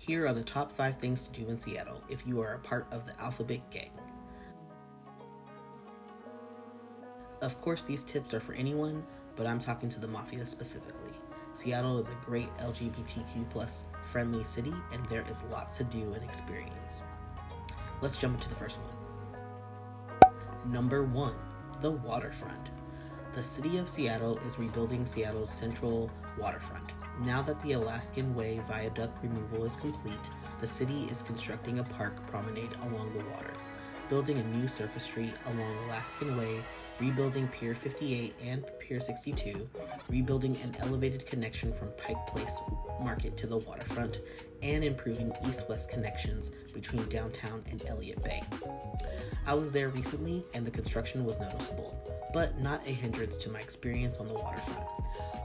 Here are the top 5 things to do in Seattle if you are a part of the Alphabet Gang. Of course, these tips are for anyone, but I'm talking to the Mafia specifically. Seattle is a great LGBTQ plus friendly city, and there is lots to do and experience. Let's jump into the first one. Number 1, the Waterfront. The city of Seattle is rebuilding Seattle's central waterfront. Now that the Alaskan Way viaduct removal is complete, the city is constructing a park promenade along the water, building a new surface street along Alaskan Way, rebuilding Pier 58 and Pier 62, rebuilding an elevated connection from Pike Place Market to the waterfront, and improving east-west connections between downtown and Elliott Bay. I was there recently and the construction was noticeable, but not a hindrance to my experience on the waterfront.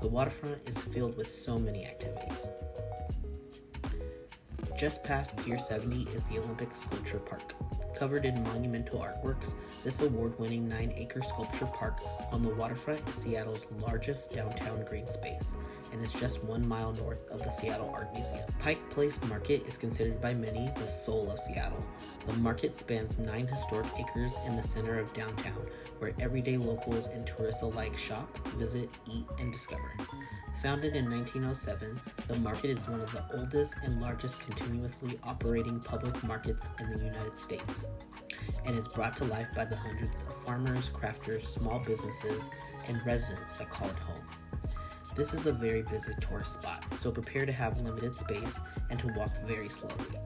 The waterfront is filled with so many activities. Just past Pier 70 is the Olympic Sculpture Park. Covered in monumental artworks, this award-winning 9-acre sculpture park on the waterfront is Seattle's largest downtown green space and is just 1 mile north of the Seattle Art Museum. Pike Place Market is considered by many the soul of Seattle. The market spans 9 historic acres in the center of downtown, where everyday locals and tourists alike shop, visit, eat, and discover. Founded in 1907, the market is one of the oldest and largest continuously operating public markets in the United States, and is brought to life by the hundreds of farmers, crafters, small businesses, and residents that call it home. This is a very busy tourist spot, so prepare to have limited space and to walk very slowly.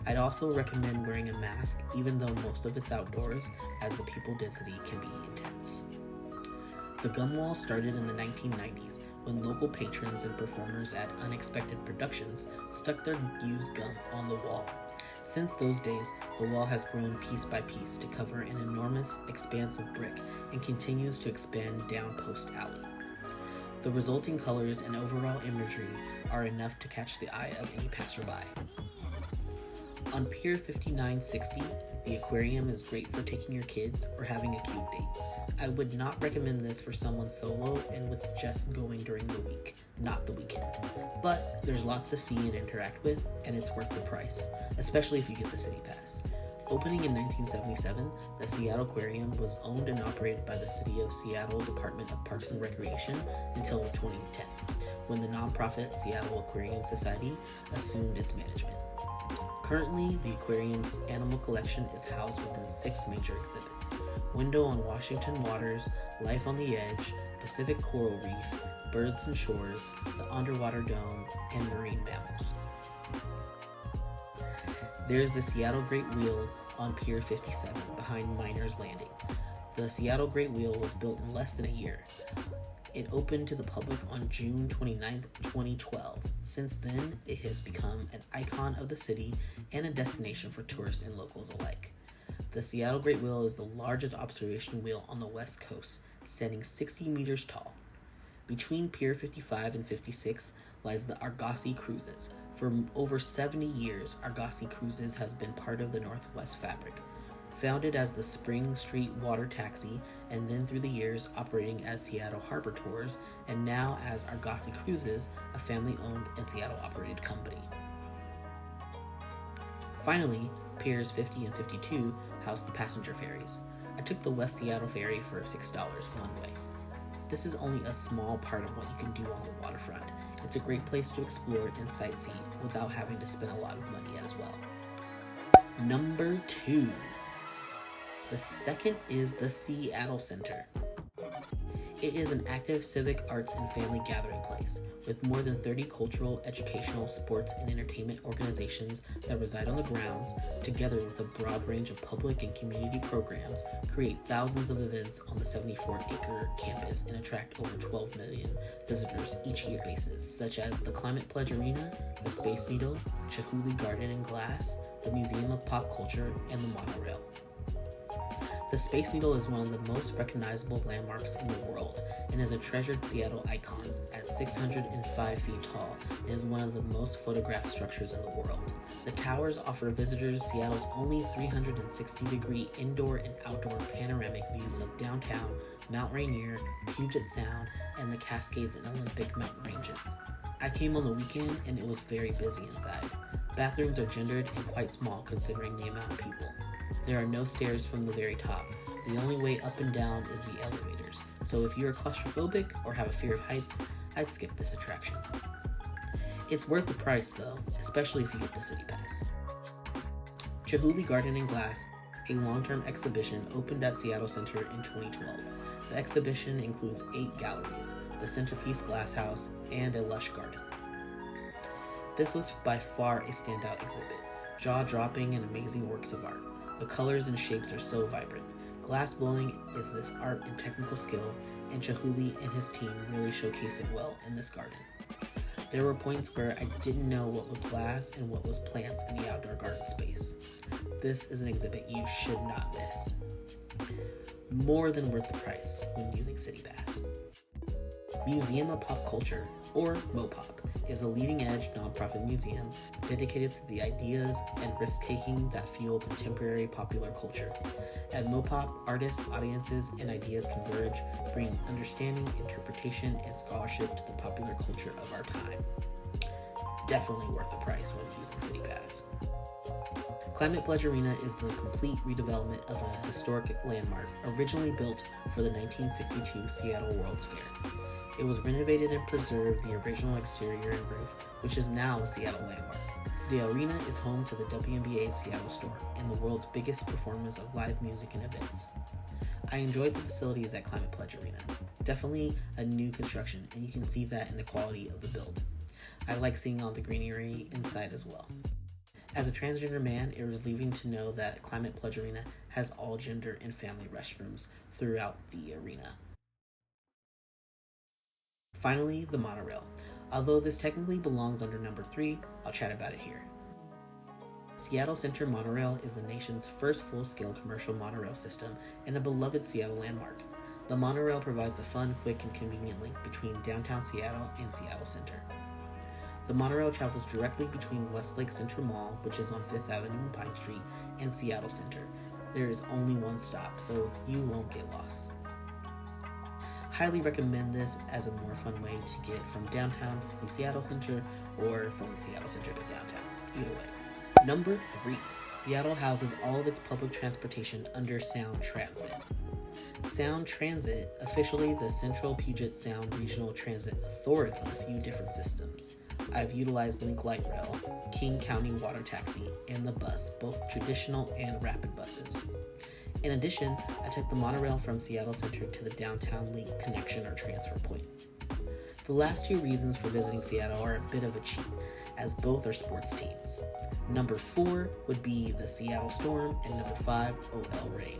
I'd also recommend wearing a mask, even though most of it's outdoors, as the people density can be intense. The gum wall started in the 1990s, when local patrons and performers at Unexpected Productions stuck their used gum on the wall. Since those days, the wall has grown piece by piece to cover an enormous expanse of brick and continues to expand down Post Alley. The resulting colors and overall imagery are enough to catch the eye of any passerby. On Pier 5960, the aquarium is great for taking your kids or having a cute date. I would not recommend this for someone solo and with just going during the week, not the weekend. But there's lots to see and interact with, and it's worth the price, especially if you get the city pass. Opening in 1977, the Seattle Aquarium was owned and operated by the City of Seattle Department of Parks and Recreation until 2010, when the nonprofit Seattle Aquarium Society assumed its management. Currently, the aquarium's animal collection is housed within 6 major exhibits: Window on Washington Waters, Life on the Edge, Pacific Coral Reef, Birds and Shores, the Underwater Dome, and Marine Mammals. There's the Seattle Great Wheel on Pier 57 behind Miners Landing. The Seattle Great Wheel was built in less than a year. It opened to the public on June 29, 2012. Since then, it has become an icon of the city and a destination for tourists and locals alike. The Seattle Great Wheel is the largest observation wheel on the West Coast, standing 60 meters tall. Between Pier 55 and 56 lies the Argosy Cruises. For over 70 years, Argosy Cruises has been part of the Northwest fabric. Founded as the Spring Street Water Taxi, and then through the years operating as Seattle Harbor Tours, and now as Argosy Cruises, a family-owned and Seattle-operated company. Finally, Piers 50 and 52 house the passenger ferries. I took the West Seattle Ferry for $6 one way. This is only a small part of what you can do on the waterfront. It's a great place to explore and sightsee without having to spend a lot of money as well. Number 2. The second is the Seattle Center. It is an active civic, arts, and family gathering place, with more than 30 cultural, educational, sports, and entertainment organizations that reside on the grounds, together with a broad range of public and community programs, create thousands of events on the 74-acre campus and attract over 12 million visitors each year. Spaces such as the Climate Pledge Arena, the Space Needle, Chihuly Garden and Glass, the Museum of Pop Culture, and the monorail. The Space Needle is one of the most recognizable landmarks in the world and is a treasured Seattle icon at 605 feet tall and is one of the most photographed structures in the world. The towers offer visitors Seattle's only 360-degree indoor and outdoor panoramic views of downtown, Mount Rainier, Puget Sound, and the Cascades and Olympic mountain ranges. I came on the weekend and it was very busy inside. Bathrooms are gendered and quite small considering the amount of people. There are no stairs from the very top. The only way up and down is the elevators, so if you're claustrophobic or have a fear of heights, I'd skip this attraction. It's worth the price though, especially if you get the city pass. Chihuly Garden and Glass, a long-term exhibition, opened at Seattle Center in 2012. The exhibition includes 8 galleries, the centerpiece glass house, and a lush garden. This was by far a standout exhibit, jaw-dropping and amazing works of art. The colors and shapes are so vibrant. Glass blowing is this art and technical skill, and Chihuly and his team really showcase it well in this garden. There were points where I didn't know what was glass and what was plants in the outdoor garden space. This is an exhibit you should not miss. More than worth the price when using City Pass. Museum of Pop Culture, or MoPop, is a leading-edge nonprofit museum dedicated to the ideas and risk-taking that fuel contemporary popular culture. At MoPop, artists, audiences, and ideas converge, bringing understanding, interpretation, and scholarship to the popular culture of our time. Definitely worth the price when using City Pass. Climate Pledge Arena is the complete redevelopment of a historic landmark originally built for the 1962 Seattle World's Fair. It was renovated and preserved the original exterior and roof, which is now a Seattle landmark. The arena is home to the WNBA Seattle store and the world's biggest performance of live music and events. I enjoyed the facilities at Climate Pledge Arena. Definitely a new construction, and you can see that in the quality of the build. I like seeing all the greenery inside as well. As a transgender man, it was relieving to know that Climate Pledge Arena has all gender and family restrooms throughout the arena. Finally, the monorail. Although this technically belongs under number 3, I'll chat about it here. Seattle Center Monorail is the nation's first full-scale commercial monorail system and a beloved Seattle landmark. The monorail provides a fun, quick, and convenient link between downtown Seattle and Seattle Center. The monorail travels directly between Westlake Center Mall, which is on 5th Avenue and Pine Street, and Seattle Center. There is only one stop, so you won't get lost. Highly recommend this as a more fun way to get from downtown to the Seattle Center or from the Seattle Center to downtown. Either way. Number 3. Seattle houses all of its public transportation under Sound Transit. Sound Transit, officially the Central Puget Sound Regional Transit Authority, a few different systems. I've utilized Link Light Rail, King County Water Taxi, and the bus, both traditional and rapid buses. In addition, I took the monorail from Seattle Center to the Downtown Link connection or transfer point. The last 2 reasons for visiting Seattle are a bit of a cheat, as both are sports teams. Number 4 would be the Seattle Storm, and number 5, OL Reign.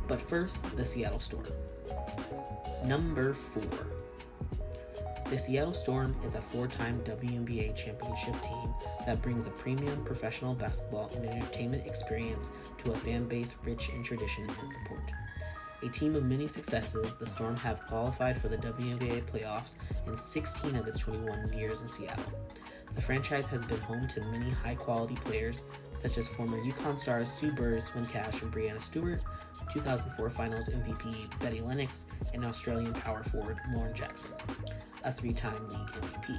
But first, the Seattle Storm. Number 4. The Seattle Storm is a 4-time WNBA championship team that brings a premium professional basketball and entertainment experience to a fan base rich in tradition and support. A team of many successes, the Storm have qualified for the WNBA playoffs in 16 of its 21 years in Seattle. The franchise has been home to many high-quality players, such as former UConn stars Sue Bird, Swin Cash, and Brianna Stewart, 2004 Finals MVP Betty Lennox, and Australian power forward Lauren Jackson, a 3-time league MVP.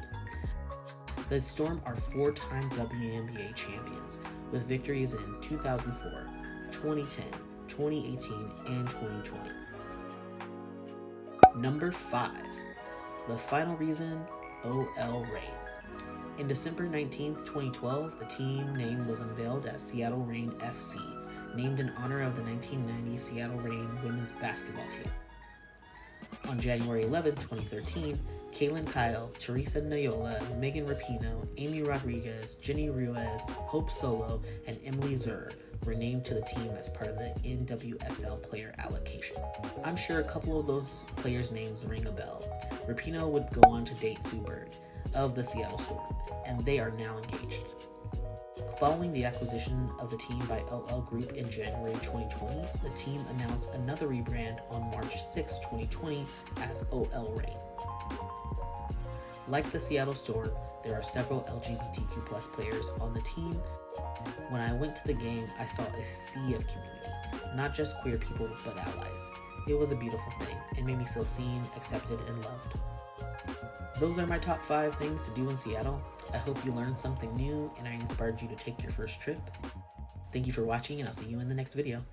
The Storm are 4-time WNBA champions, with victories in 2004, 2010, 2018, and 2020. Number 5. The final reason, OL Reign. In December 19, 2012, the team name was unveiled as Seattle Reign FC, named in honor of the 1990 Seattle Reign women's basketball team. On January 11, 2013, Kaylin Kyle, Teresa Nayola, Megan Rapinoe, Amy Rodriguez, Jenny Ruiz, Hope Solo, and Emily Zur were named to the team as part of the NWSL player allocation. I'm sure a couple of those players' names ring a bell. Rapinoe would go on to date Sue Bird of the Seattle Storm, and they are now engaged. Following the acquisition of the team by LL Group in January 2020, the team announced another rebrand on March 6, 2020 as OL Reign. Like the Seattle Storm, there are several LGBTQ+ players on the team. When I went to the game, I saw a sea of community, not just queer people, but allies. It was a beautiful thing and made me feel seen, accepted, and loved. Those are my top 5 things to do in Seattle. I hope you learned something new and I inspired you to take your first trip. Thank you for watching, and I'll see you in the next video.